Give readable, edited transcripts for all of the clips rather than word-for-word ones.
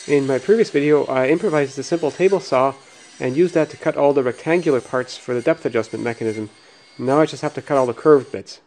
In my previous video, I improvised a simple table saw and used that to cut all the rectangular parts for the depth adjustment mechanism. Now I just have to cut all the curved bits.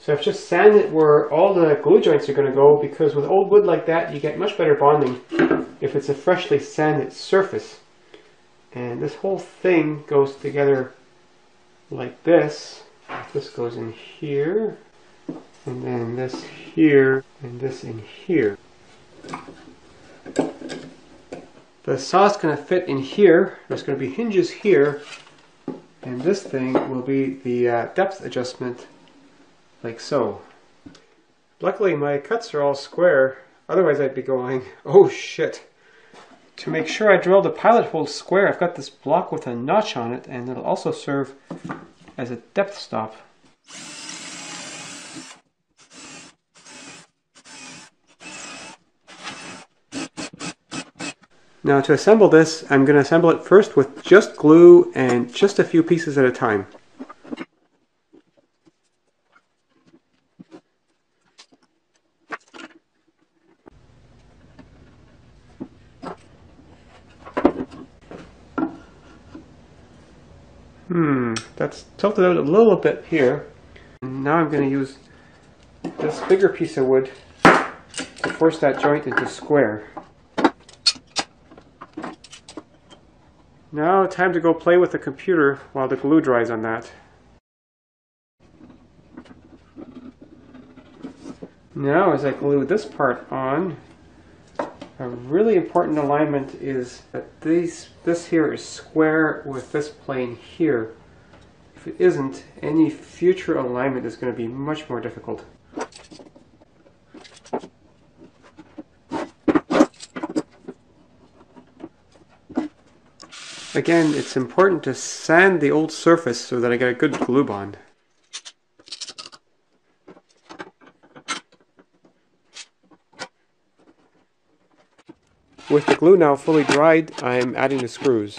So I've just sanded where all the glue joints are going to go, because with old wood like that you get much better bonding if it's a freshly sanded surface. And this whole thing goes together like this. This goes in here, and then this here, and this in here. The saw's going to fit in here. There's going to be hinges here, and this thing will be the depth adjustment, like so. Luckily my cuts are all square, otherwise I'd be going, oh shit. To make sure I drill the pilot hole square, I've got this block with a notch on it, and it'll also serve as a depth stop. Now to assemble this, I'm going to assemble it first with just glue and just a few pieces at a time. That's tilted out a little bit here. And now I'm going to use this bigger piece of wood to force that joint into square. Now time to go play with the computer while the glue dries on that. Now as I glue this part on, a really important alignment is that this here is square with this plane here. If it isn't, any future alignment is going to be much more difficult. Again, it's important to sand the old surface so that I get a good glue bond. With the glue now fully dried, I'm adding the screws.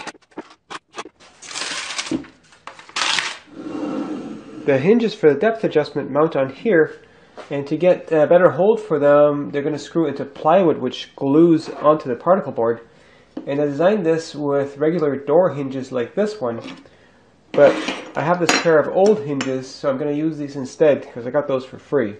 The hinges for the depth adjustment mount on here, and to get a better hold for them, they're going to screw into plywood which glues onto the particle board. And I designed this with regular door hinges like this one, but I have this pair of old hinges, so I'm going to use these instead because I got those for free.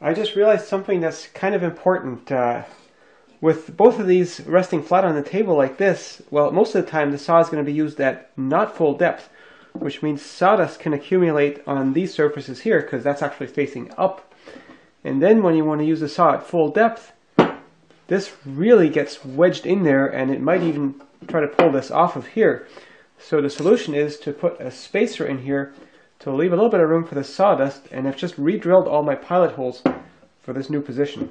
I just realized something that's kind of important. With both of these resting flat on the table like this, well, most of the time the saw is going to be used at not full depth, which means sawdust can accumulate on these surfaces here because that's actually facing up. And then when you want to use the saw at full depth, this really gets wedged in there, and it might even try to pull this off of here. So the solution is to put a spacer in here to leave a little bit of room for the sawdust, and I've just re-drilled all my pilot holes for this new position.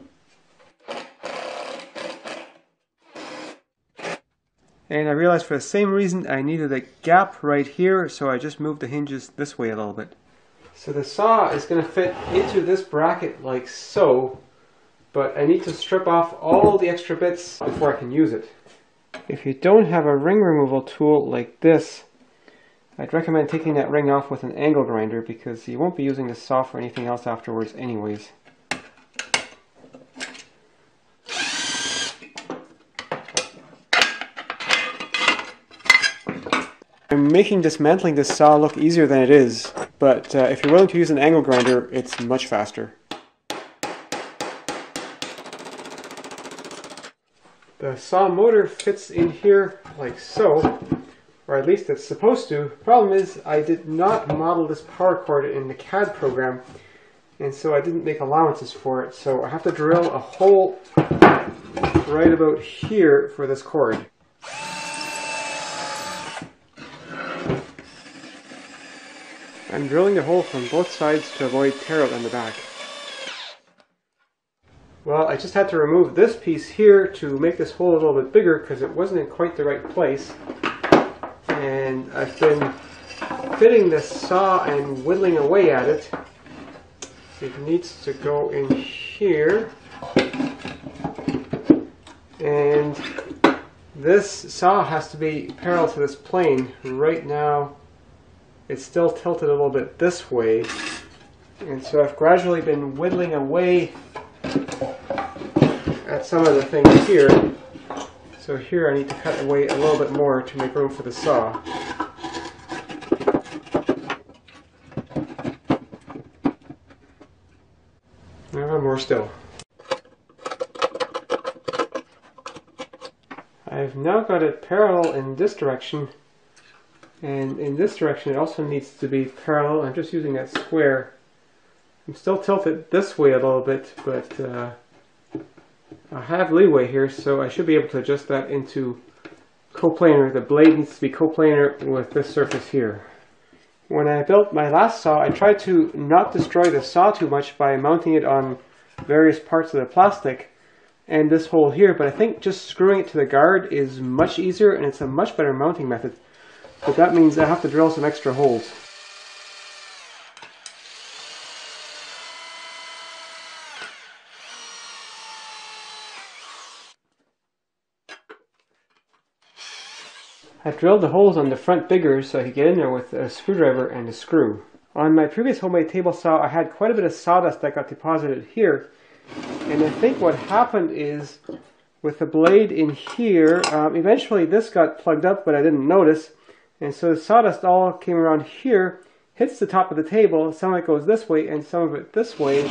And I realized for the same reason I needed a gap right here, so I just moved the hinges this way a little bit. So the saw is going to fit into this bracket like so, but I need to strip off all the extra bits before I can use it. If you don't have a ring removal tool like this, I'd recommend taking that ring off with an angle grinder because you won't be using the saw for anything else afterwards anyways. I'm making dismantling this saw look easier than it is, but if you're willing to use an angle grinder, it's much faster. The saw motor fits in here like so, or at least it's supposed to. Problem is, I did not model this power cord in the CAD program, and so I didn't make allowances for it, so I have to drill a hole right about here for this cord. I'm drilling the hole from both sides to avoid tear out on the back. Well, I just had to remove this piece here to make this hole a little bit bigger because it wasn't in quite the right place. And I've been fitting this saw and whittling away at it. It needs to go in here. And this saw has to be parallel to this plane. Right now it's still tilted a little bit this way. And so I've gradually been whittling away at some of the things here. So here I need to cut away a little bit more to make room for the saw. More still. I've now got it parallel in this direction, and in this direction it also needs to be parallel. I'm just using that square. I'm still tilted this way a little bit, but I have leeway here, so I should be able to adjust that into coplanar. The blade needs to be coplanar with this surface here. When I built my last saw, I tried to not destroy the saw too much by mounting it on various parts of the plastic and this hole here, but I think just screwing it to the guard is much easier and it's a much better mounting method. But that means I have to drill some extra holes. I drilled the holes on the front bigger so I could get in there with a screwdriver and a screw. On my previous homemade table saw, I had quite a bit of sawdust that got deposited here. And I think what happened is, with the blade in here, eventually this got plugged up, but I didn't notice. And so the sawdust all came around here, hits the top of the table, some of it goes this way and some of it this way,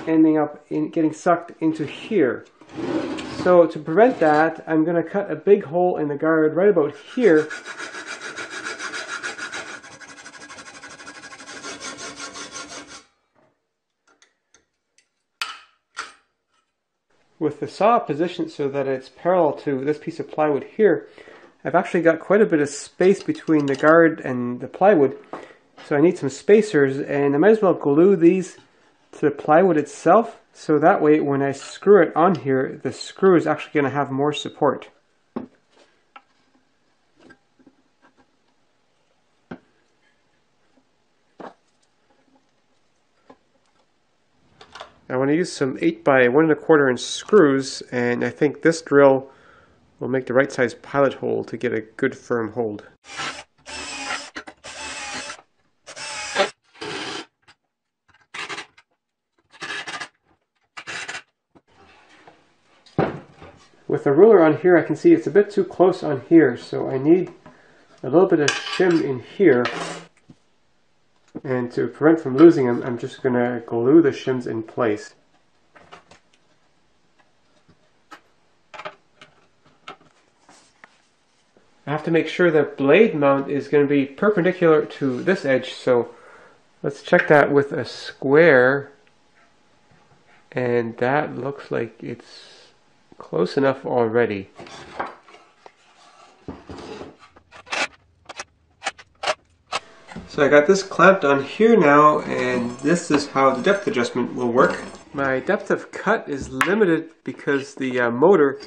ending up getting sucked into here. So to prevent that, I'm going to cut a big hole in the guard right about here. With the saw positioned so that it's parallel to this piece of plywood here, I've actually got quite a bit of space between the guard and the plywood. So I need some spacers, and I might as well glue these to the plywood itself, so that way when I screw it on here, the screw is actually going to have more support. I want to use some 8 by 1 1/4 inch screws, and I think this drill will make the right size pilot hole to get a good firm hold. With the ruler on here, I can see it's a bit too close on here, so I need a little bit of shim in here. And to prevent from losing them, I'm just going to glue the shims in place. I have to make sure the blade mount is going to be perpendicular to this edge, so let's check that with a square. And that looks like it's close enough already. So I got this clamped on here now, and this is how the depth adjustment will work. My depth of cut is limited because the motor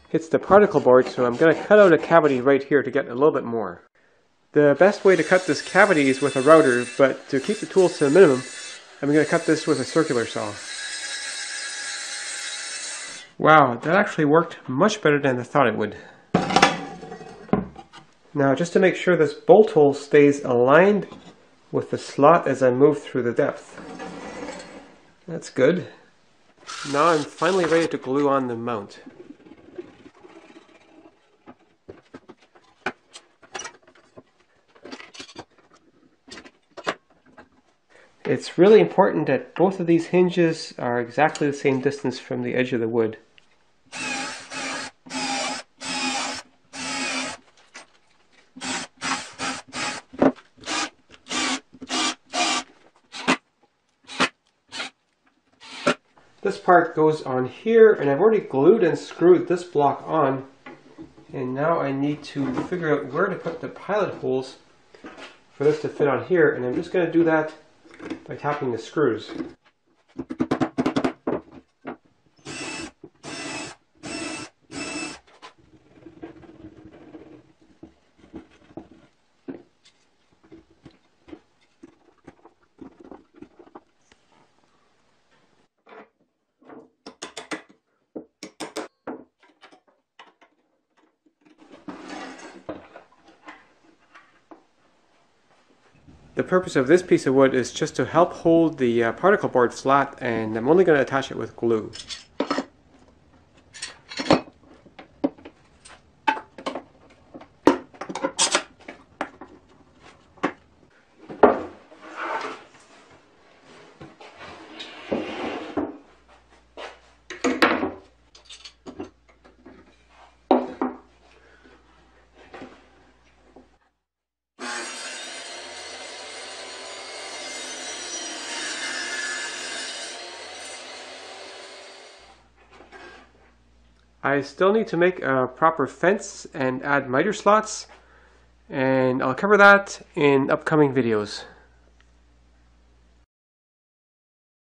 hits the particle board, so I'm going to cut out a cavity right here to get a little bit more. The best way to cut this cavity is with a router, but to keep the tools to a minimum, I'm going to cut this with a circular saw. Wow, that actually worked much better than I thought it would. Now, just to make sure this bolt hole stays aligned with the slot as I move through the depth. That's good. Now I'm finally ready to glue on the mount. It's really important that both of these hinges are exactly the same distance from the edge of the wood. This part goes on here, and I've already glued and screwed this block on, and now I need to figure out where to put the pilot holes for this to fit on here, and I'm just going to do that by tapping the screws. The purpose of this piece of wood is just to help hold the particle board flat, and I'm only going to attach it with glue. I still need to make a proper fence and add miter slots, and I'll cover that in upcoming videos.